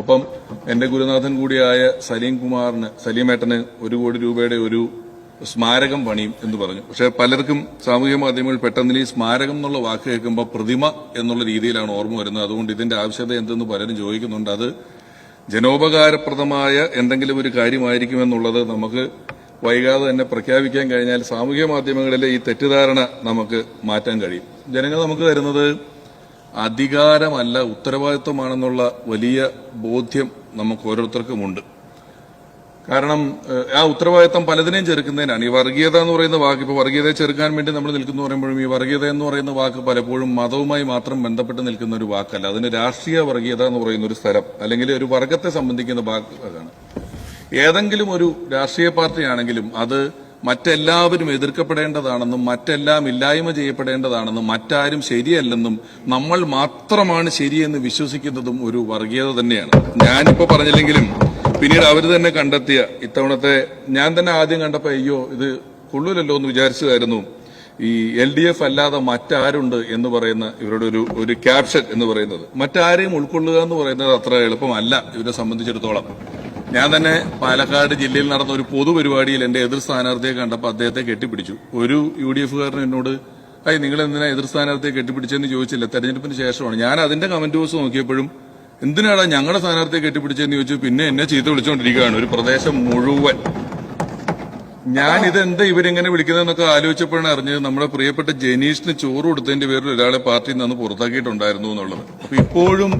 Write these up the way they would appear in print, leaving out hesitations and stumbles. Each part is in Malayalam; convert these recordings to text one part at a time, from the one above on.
ഒപ്പം എന്റെ ഗുരുനാഥൻ കൂടിയായ സലീമേട്ടന് 1 കോടി രൂപയുടെ ഒരു സ്മാരകം പണിയും എന്ന് പറഞ്ഞു. പക്ഷെ പലർക്കും സാമൂഹ്യ മാധ്യമങ്ങളിൽ പെട്ടെന്ന് ഈ സ്മാരകം എന്നുള്ള വാക്ക് കേൾക്കുമ്പോൾ പ്രതിമ എന്നുള്ള രീതിയിലാണ് ഓർമ്മ വരുന്നത്. അതുകൊണ്ട് ഇതിന്റെ ആവശ്യകത എന്തെന്ന് പലരും ചോദിക്കുന്നുണ്ട്. അത് ജനോപകാരപ്രദമായ എന്തെങ്കിലും ഒരു കാര്യമായിരിക്കുമെന്നുള്ളത് നമുക്ക് വൈകാതെ തന്നെ പ്രഖ്യാപിക്കാൻ കഴിഞ്ഞാൽ സാമൂഹ്യ മാധ്യമങ്ങളിലെ ഈ തെറ്റിദ്ധാരണ നമുക്ക് മാറ്റാൻ കഴിയും. ജനങ്ങൾ നമുക്ക് തരുന്നത് അധികാരമല്ല, ഉത്തരവാദിത്വമാണെന്നുള്ള വലിയ ബോധ്യം നമുക്ക് ഓരോരുത്തർക്കുമുണ്ട്. കാരണം ആ ഉത്തരവാദിത്തം പലതിനെയും ചെറുക്കുന്നതിനാണ്. ഈ വർഗീയത എന്ന് പറയുന്ന വാക്ക്, ഇപ്പോൾ വർഗീയതയെ ചെറുക്കാൻ വേണ്ടി നമ്മൾ നിൽക്കുന്നു പറയുമ്പോഴും ഈ വർഗീയത എന്ന് പറയുന്ന വാക്ക് പലപ്പോഴും മതവുമായി മാത്രം ബന്ധപ്പെട്ട് നിൽക്കുന്ന ഒരു വാക്കല്ല. അതിന് രാഷ്ട്രീയ വർഗീയത എന്ന് പറയുന്ന ഒരു സ്ഥലം അല്ലെങ്കിൽ ഒരു വർഗത്തെ സംബന്ധിക്കുന്ന വാക്കാണ്. ഏതെങ്കിലും ഒരു രാഷ്ട്രീയ പാർട്ടിയാണെങ്കിലും അത് മറ്റെല്ലാവരും എതിർക്കപ്പെടേണ്ടതാണെന്നും മറ്റെല്ലാം ഇല്ലായ്മ ചെയ്യപ്പെടേണ്ടതാണെന്നും മറ്റാരും ശരിയല്ലെന്നും നമ്മൾ മാത്രമാണ് ശരിയെന്ന് വിശ്വസിക്കുന്നതും ഒരു വർഗീയത തന്നെയാണ്. ഞാനിപ്പോ പറഞ്ഞില്ലെങ്കിലും പിന്നീട് അവർ തന്നെ കണ്ടെത്തിയ ഇത്തവണത്തെ, ഞാൻ തന്നെ ആദ്യം കണ്ടപ്പോ അയ്യോ ഇത് കൊള്ളൂലല്ലോ എന്ന് വിചാരിച്ചതായിരുന്നു ഈ LDF അല്ലാതെ മറ്റാരുണ്ട് എന്ന് പറയുന്ന ഇവരുടെ ഒരു ക്യാപ്ഷൻ എന്ന് പറയുന്നത്. മറ്റാരെയും ഉൾക്കൊള്ളുക എന്ന് പറയുന്നത് അത്ര എളുപ്പമല്ല ഇവരെ സംബന്ധിച്ചിടത്തോളം. ഞാൻ തന്നെ പാലക്കാട് ജില്ലയിൽ നടന്ന ഒരു പൊതുപരിപാടിയിൽ എന്റെ എതിർ സ്ഥാനാർത്ഥിയെ കണ്ടപ്പോൾ അദ്ദേഹത്തെ കെട്ടിപ്പിടിച്ചു. ഒരു UDF-കാരൻ എന്നോട് നിങ്ങൾ എന്തിനാ എതിർ സ്ഥാനാർത്ഥിയെ കെട്ടിപ്പിടിച്ചെന്ന് ചോദിച്ചില്ല, തെരഞ്ഞെടുപ്പിന് ശേഷമാണ്. ഞാൻ അതിന്റെ കമന്റ് ബോക്സ് നോക്കിയപ്പോഴും എന്തിനാടാ ഞങ്ങളുടെ സ്ഥാനാർത്ഥിയെ കെട്ടിപ്പിടിച്ചെന്ന് ചോദിച്ചു. പിന്നെ എന്നെ ചീത്ത വിളിച്ചുകൊണ്ടിരിക്കുകയാണ് ഒരു പ്രദേശം മുഴുവൻ. ഞാൻ ഇതെന്താ ഇവരെങ്ങനെ വിളിക്കുന്നതെന്നൊക്കെ ആലോചിച്ചപ്പോഴാണ് അറിഞ്ഞത് നമ്മുടെ പ്രിയപ്പെട്ട ജനീഷിന് ചോറ് കൊടുത്തതിന്റെ പേരിൽ ഒരാളെ പാർട്ടിയിൽ നിന്ന് പുറത്താക്കിയിട്ടുണ്ടായിരുന്നു എന്നുള്ളത്. അപ്പൊ ഇപ്പോഴും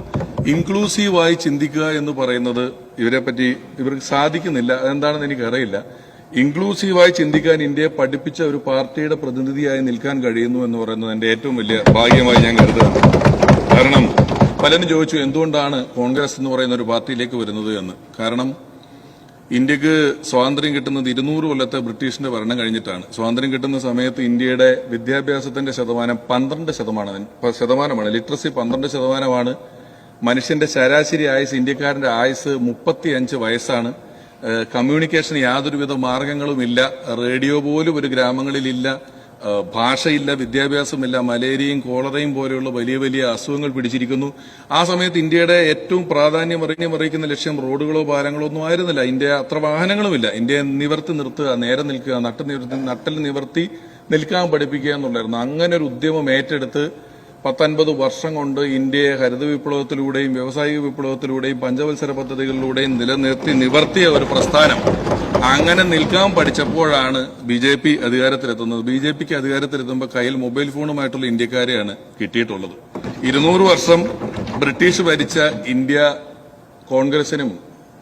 ഇൻക്ലൂസീവായി ചിന്തിക്കുക എന്ന് പറയുന്നത് ഇവർക്ക് സാധിക്കുന്നില്ല. അതെന്താണെന്ന് എനിക്കറിയില്ല. ഇൻക്ലൂസീവായി ചിന്തിക്കാൻ ഇന്ത്യയെ പഠിപ്പിച്ച ഒരു പാർട്ടിയുടെ പ്രതിനിധിയായി നിൽക്കാൻ കഴിയുന്നു എന്ന് പറയുന്നത് എന്റെ ഏറ്റവും വലിയ ഭാഗ്യമായി ഞാൻ കരുതുന്നു. കാരണം പലരും ചോദിച്ചു എന്തുകൊണ്ടാണ് കോൺഗ്രസ് എന്ന് പറയുന്ന ഒരു പാർട്ടിയിലേക്ക് വരുന്നത് എന്ന്. കാരണം ഇന്ത്യക്ക് സ്വാതന്ത്ര്യം കിട്ടുന്നത് 200 കൊല്ലത്തെ ബ്രിട്ടീഷിന്റെ ഭരണം കഴിഞ്ഞിട്ടാണ്. സ്വാതന്ത്ര്യം കിട്ടുന്ന സമയത്ത് ഇന്ത്യയുടെ വിദ്യാഭ്യാസത്തിന്റെ ശതമാനം 12%. ശതമാനമാണ് ലിറ്ററസി 12%. മനുഷ്യന്റെ ശരാശരി ആയുസ്, ഇന്ത്യക്കാരന്റെ ആയുസ് 35 വയസ്സാണ്. കമ്മ്യൂണിക്കേഷന് യാതൊരുവിധ മാർഗങ്ങളുമില്ല. റേഡിയോ പോലും ഒരു ഗ്രാമങ്ങളിലില്ല. ഭാഷയില്ല, വിദ്യാഭ്യാസമില്ല. മലേറിയയും കോളറയും പോലെയുള്ള വലിയ വലിയ അസുഖങ്ങൾ പിടിച്ചിരിക്കുന്നു. ആ സമയത്ത് ഇന്ത്യയുടെ ഏറ്റവും പ്രാധാന്യം അറിയിക്കുന്ന ലക്ഷ്യം റോഡുകളോ പാലങ്ങളോ ഒന്നും ആയിരുന്നില്ല. ഇന്ത്യ അത്ര വാഹനങ്ങളുമില്ല. ഇന്ത്യയെ നിവർത്തി നിർത്തുക, നേരെ നിൽക്കുക, നട്ടൽ നിവർത്തി നിൽക്കാൻ പഠിപ്പിക്കുക എന്നുണ്ടായിരുന്നു. അങ്ങനെ ഒരു ഉദ്യമം ഏറ്റെടുത്ത് 10-50 വർഷം കൊണ്ട് ഇന്ത്യയെ ഹരിത വിപ്ലവത്തിലൂടെയും വ്യാവസായിക വിപ്ലവത്തിലൂടെയും പഞ്ചവത്സര പദ്ധതികളിലൂടെയും നിവർത്തിയ ഒരു പ്രസ്ഥാനം. അങ്ങനെ നിൽക്കാൻ പഠിച്ചപ്പോഴാണ് BJP അധികാരത്തിലെത്തുന്നത്. BJPക്ക് അധികാരത്തിലെത്തുമ്പോൾ കയ്യിൽ മൊബൈൽ ഫോണുമായിട്ടുള്ള ഇന്ത്യക്കാരെയാണ് കിട്ടിയിട്ടുള്ളത്. 200 വർഷം ബ്രിട്ടീഷ് ഭരിച്ച ഇന്ത്യ കോൺഗ്രസിനും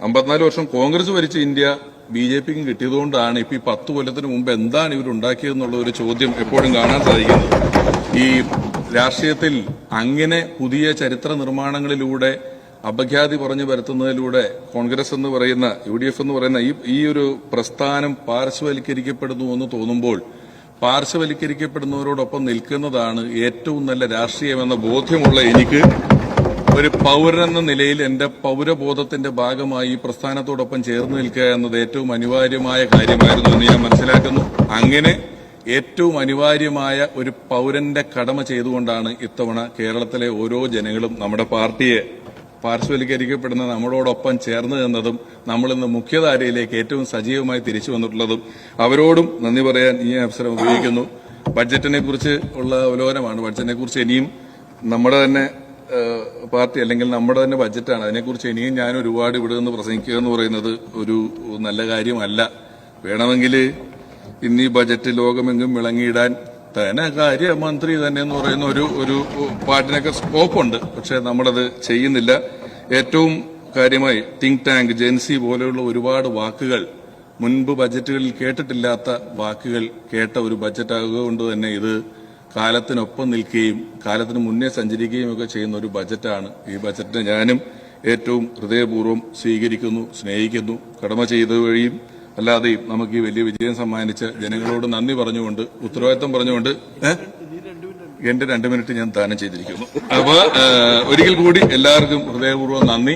54 വർഷം കോൺഗ്രസ് ഭരിച്ച ഇന്ത്യ BJPക്കും കിട്ടിയതുകൊണ്ടാണ് ഇപ്പൊ ഈ 10 കൊല്ലത്തിന് മുമ്പ് എന്താണ് ഇവരുണ്ടാക്കിയതെന്നുള്ള ഒരു ചോദ്യം എപ്പോഴും കാണാൻ സാധിക്കുന്നത്. ഈ രാഷ്ട്രീയത്തിൽ അങ്ങനെ പുതിയ ചരിത്ര നിർമ്മാണങ്ങളിലൂടെ അപഖ്യാതി പറഞ്ഞു വരുത്തുന്നതിലൂടെ കോൺഗ്രസ് എന്ന് പറയുന്ന UDF എന്ന് പറയുന്ന ഈ ഒരു പ്രസ്ഥാനം പാർശ്വവൽക്കരിക്കപ്പെടുന്നു എന്ന് തോന്നുമ്പോൾ പാർശ്വവൽക്കരിക്കപ്പെടുന്നവരോടൊപ്പം നിൽക്കുന്നതാണ് ഏറ്റവും നല്ല രാഷ്ട്രീയമെന്ന ബോധ്യമുള്ള എനിക്ക് ഒരു പൗരനെന്ന നിലയിൽ എന്റെ പൗരബോധത്തിന്റെ ഭാഗമായി ഈ പ്രസ്ഥാനത്തോടൊപ്പം ചേർന്ന് നിൽക്കുക എന്നത് ഏറ്റവും അനിവാര്യമായ കാര്യമായിരുന്നു എന്ന് ഞാൻ മനസ്സിലാക്കുന്നു. അങ്ങനെ ഏറ്റവും അനിവാര്യമായ ഒരു പൗരന്റെ കടമ ചെയ്തുകൊണ്ടാണ് ഇത്തവണ കേരളത്തിലെ ഓരോ ജനങ്ങളും നമ്മുടെ പാർട്ടിയെ പാർശ്വവൽക്കരിക്കപ്പെടുന്ന നമ്മളോടൊപ്പം ചേർന്ന് നിന്നതും നമ്മളിന്ന് മുഖ്യധാരയിലേക്ക് ഏറ്റവും സജീവമായി തിരിച്ചു വന്നിട്ടുള്ളതും അവരോടും നന്ദി പറയാൻ ഈ അവസരം ഉപയോഗിക്കുന്നു. ബഡ്ജറ്റിനെ കുറിച്ച് ഉള്ള അവലോകനമാണ്. ബഡ്ജറ്റിനെ കുറിച്ച് ഇനിയും നമ്മുടെ തന്നെ പാർട്ടി അല്ലെങ്കിൽ നമ്മുടെ തന്നെ ബഡ്ജറ്റാണ്. അതിനെക്കുറിച്ച് ഇനിയും ഞാൻ ഒരുപാട് ഇവിടെ നിന്ന് പ്രസംഗിക്കുക എന്ന് പറയുന്നത് ഒരു നല്ല കാര്യമല്ല. വേണമെങ്കിൽ ഇന്ന് ഈ ബജറ്റ് ലോകമെങ്കും വിളങ്ങിയിടാൻ ധനകാര്യമന്ത്രി തന്നെ എന്ന് പറയുന്ന ഒരു പാട്ടിനൊക്കെ സ്കോപ്പുണ്ട്. പക്ഷെ നമ്മളത് ചെയ്യുന്നില്ല. ഏറ്റവും കാര്യമായി തിങ്ക് ടാങ്ക്, ജെൻസി പോലെയുള്ള ഒരുപാട് വാക്കുകൾ മുൻപ് ബജറ്റുകളിൽ കേട്ടിട്ടില്ലാത്ത വാക്കുകൾ കേട്ട ഒരു ബജറ്റാകൊണ്ട് തന്നെ ഇത് കാലത്തിനൊപ്പം നിൽക്കുകയും കാലത്തിന് മുന്നേ സഞ്ചരിക്കുകയും ഒക്കെ ചെയ്യുന്ന ഒരു ബജറ്റാണ്. ഈ ബജറ്റിനെ ഞാനും ഏറ്റവും ഹൃദയപൂർവ്വം സ്വീകരിക്കുന്നു, സ്നേഹിക്കുന്നു. കടമ ചെയ്ത വഴിയും അല്ലാതെയും നമുക്ക് ഈ വലിയ വിജയം സമ്മാനിച്ച ജനങ്ങളോട് നന്ദി പറഞ്ഞുകൊണ്ട്, ഉത്തരവാദിത്വം പറഞ്ഞുകൊണ്ട് എന്റെ 2 മിനിറ്റ് ഞാൻ ദാനം ചെയ്തിരിക്കുന്നു. അപ്പൊ ഒരിക്കൽ കൂടി എല്ലാവർക്കും ഹൃദയപൂർവ്വം നന്ദി.